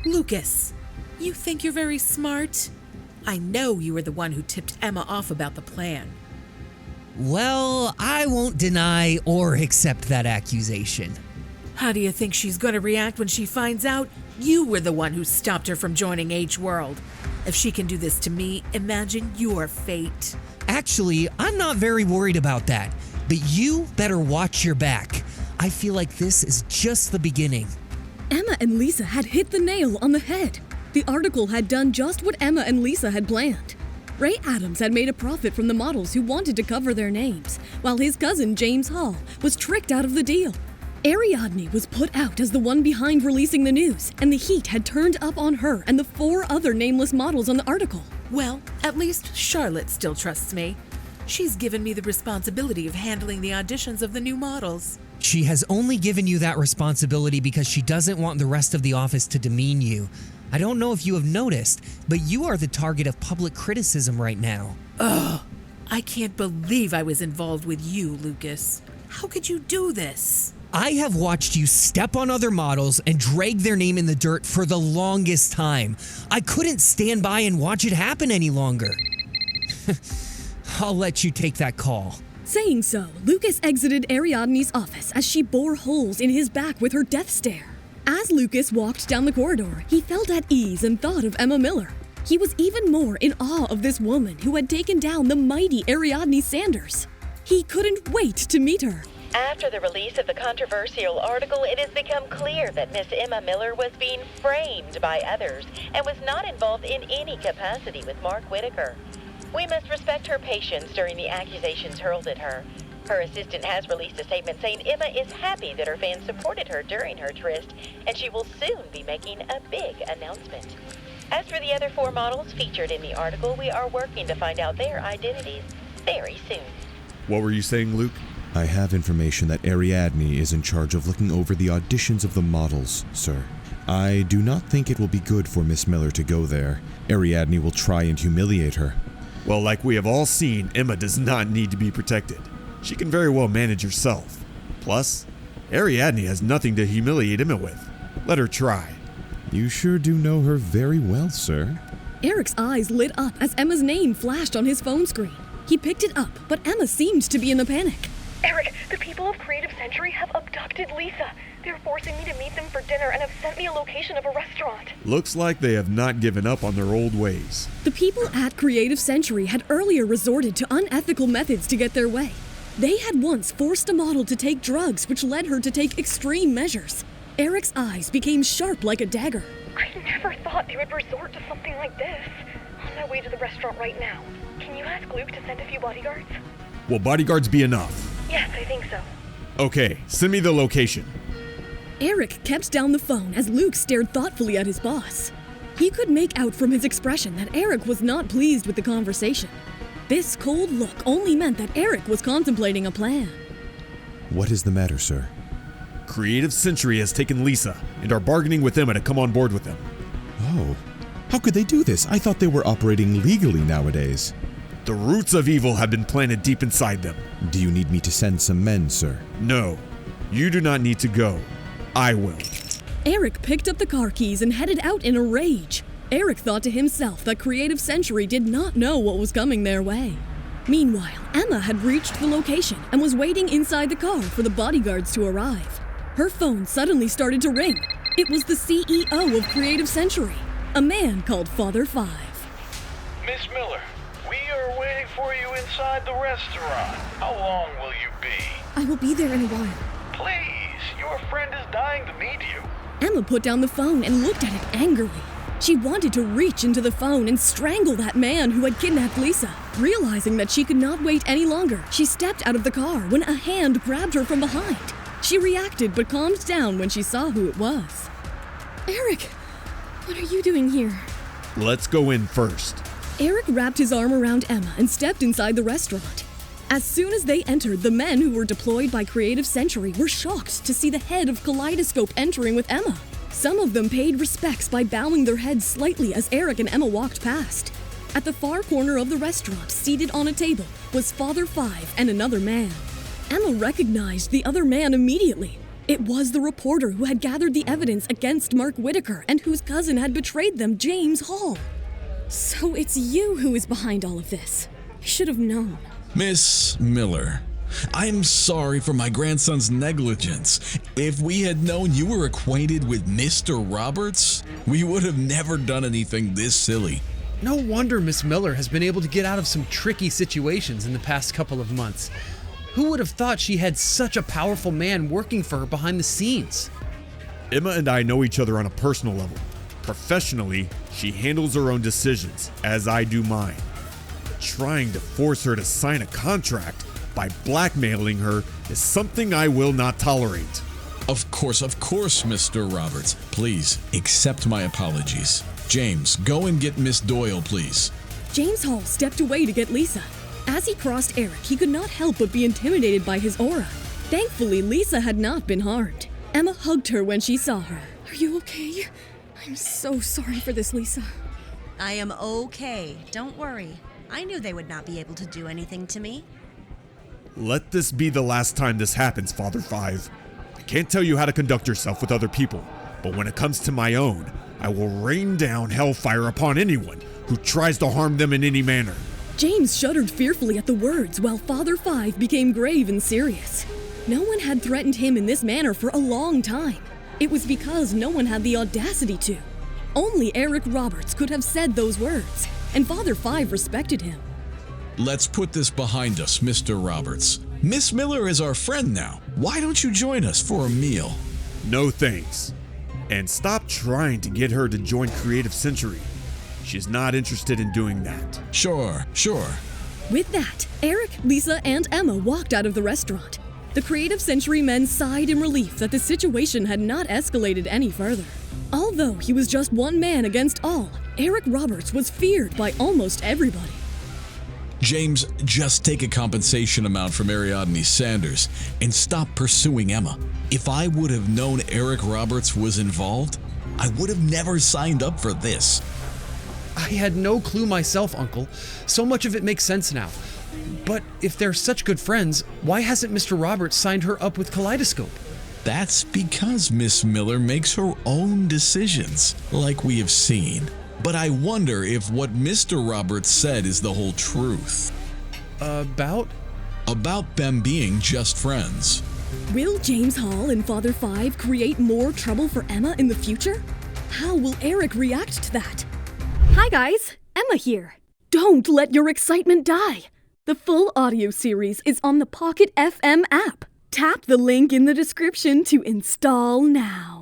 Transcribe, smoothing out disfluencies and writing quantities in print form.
Lucas, you think you're very smart? I know you were the one who tipped Emma off about the plan. Well, I won't deny or accept that accusation. How do you think she's going to react when she finds out you were the one who stopped her from joining H-World? If she can do this to me, imagine your fate. Actually, I'm not very worried about that, but you better watch your back. I feel like this is just the beginning. Emma and Lisa had hit the nail on the head. The article had done just what Emma and Lisa had planned. Ray Adams had made a profit from the models who wanted to cover their names, while his cousin James Hall was tricked out of the deal. Ariadne was put out as the one behind releasing the news, and the heat had turned up on her and the 4 other nameless models on the article. Well, at least Charlotte still trusts me. She's given me the responsibility of handling the auditions of the new models. She has only given you that responsibility because she doesn't want the rest of the office to demean you. I don't know if you have noticed, but you are the target of public criticism right now. Ugh, I can't believe I was involved with you, Lucas. How could you do this? I have watched you step on other models and drag their name in the dirt for the longest time. I couldn't stand by and watch it happen any longer. I'll let you take that call. Saying so, Lucas exited Ariadne's office as she bore holes in his back with her death stare. As Lucas walked down the corridor, he felt at ease and thought of Emma Miller. He was even more in awe of this woman who had taken down the mighty Ariadne Sanders. He couldn't wait to meet her. After the release of the controversial article, it has become clear that Miss Emma Miller was being framed by others and was not involved in any capacity with Mark Whitaker. We must respect her patience during the accusations hurled at her. Her assistant has released a statement saying Emma is happy that her fans supported her during her tryst, and she will soon be making a big announcement. As for the other 4 models featured in the article, we are working to find out their identities very soon. What were you saying, Luke? I have information that Ariadne is in charge of looking over the auditions of the models, sir. I do not think it will be good for Miss Miller to go there. Ariadne will try and humiliate her. Well, like we have all seen, Emma does not need to be protected. She can very well manage herself. Plus, Ariadne has nothing to humiliate Emma with. Let her try. You sure do know her very well, sir. Eric's eyes lit up as Emma's name flashed on his phone screen. He picked it up, but Emma seemed to be in a panic. Eric, the people of Creative Century have abducted Lisa. They're forcing me to meet them for dinner and have sent me a location of a restaurant. Looks like they have not given up on their old ways. The people at Creative Century had earlier resorted to unethical methods to get their way. They had once forced a model to take drugs, which led her to take extreme measures. Eric's eyes became sharp like a dagger. I never thought they would resort to something like this. On my way to the restaurant right now. Can you ask Luke to send a few bodyguards? Will bodyguards be enough? Yes, I think so. Okay, send me the location. Eric kept down the phone as Luke stared thoughtfully at his boss. He could make out from his expression that Eric was not pleased with the conversation. This cold look only meant that Eric was contemplating a plan. What is the matter, sir? Creative Century has taken Lisa and are bargaining with Emma to come on board with them. Oh, how could they do this? I thought they were operating legally nowadays. The roots of evil have been planted deep inside them. Do you need me to send some men, sir? No, you do not need to go. I will. Eric picked up the car keys and headed out in a rage. Eric thought to himself that Creative Century did not know what was coming their way. Meanwhile, Emma had reached the location and was waiting inside the car for the bodyguards to arrive. Her phone suddenly started to ring. It was the CEO of Creative Century, a man called Father Five. Miss Miller, we are waiting for you inside the restaurant. How long will you be? I will be there in a while. Please, your friend is dying to meet you. Emma put down the phone and looked at it angrily. She wanted to reach into the phone and strangle that man who had kidnapped Lisa. Realizing that she could not wait any longer, she stepped out of the car when a hand grabbed her from behind. She reacted but calmed down when she saw who it was. Eric, what are you doing here? Let's go in first. Eric wrapped his arm around Emma and stepped inside the restaurant. As soon as they entered, the men who were deployed by Creative Century were shocked to see the head of Kaleidoscope entering with Emma. Some of them paid respects by bowing their heads slightly as Eric and Emma walked past. At the far corner of the restaurant, seated on a table, was Father Five and another man. Emma recognized the other man immediately. It was the reporter who had gathered the evidence against Mark Whitaker and whose cousin had betrayed them, James Hall. So it's you who is behind all of this. I should have known. Miss Miller, I'm sorry for my grandson's negligence. If we had known you were acquainted with Mr. Roberts, we would have never done anything this silly. No wonder Miss Miller has been able to get out of some tricky situations in the past couple of months. Who would have thought she had such a powerful man working for her behind the scenes? Emma and I know each other on a personal level. Professionally, she handles her own decisions, as I do mine. But trying to force her to sign a contract by blackmailing her is something I will not tolerate. Of course, Mr. Roberts. Please, accept my apologies. James, go and get Miss Doyle, please. James Hall stepped away to get Lisa. As he crossed Eric, he could not help but be intimidated by his aura. Thankfully, Lisa had not been harmed. Emma hugged her when she saw her. Are you okay? I'm so sorry for this, Lisa. I am okay. Don't worry. I knew they would not be able to do anything to me. Let this be the last time this happens, Father Five. I can't tell you how to conduct yourself with other people, but when it comes to my own, I will rain down hellfire upon anyone who tries to harm them in any manner. James shuddered fearfully at the words while Father Five became grave and serious. No one had threatened him in this manner for a long time. It was because no one had the audacity to. Only Eric Roberts could have said those words, and Father Five respected him. Let's put this behind us, Mr. Roberts. Miss Miller is our friend now. Why don't you join us for a meal? No thanks. And stop trying to get her to join Creative Century. She's not interested in doing that. Sure. With that, Eric, Lisa, and Emma walked out of the restaurant. The Creative Century men sighed in relief that the situation had not escalated any further. Although he was just one man against all, Eric Roberts was feared by almost everybody. James, just take a compensation amount from Ariadne Sanders and stop pursuing Emma. If I would have known Eric Roberts was involved, I would have never signed up for this. I had no clue myself, Uncle. So much of it makes sense now. But if they're such good friends, why hasn't Mr. Roberts signed her up with Kaleidoscope? That's because Miss Miller makes her own decisions, like we have seen. But I wonder if what Mr. Roberts said is the whole truth. About? About them being just friends. Will James Hall and Father Five create more trouble for Emma in the future? How will Eric react to that? Hi guys, Emma here. Don't let your excitement die. The full audio series is on the Pocketfm app. Tap the link in the description to install now.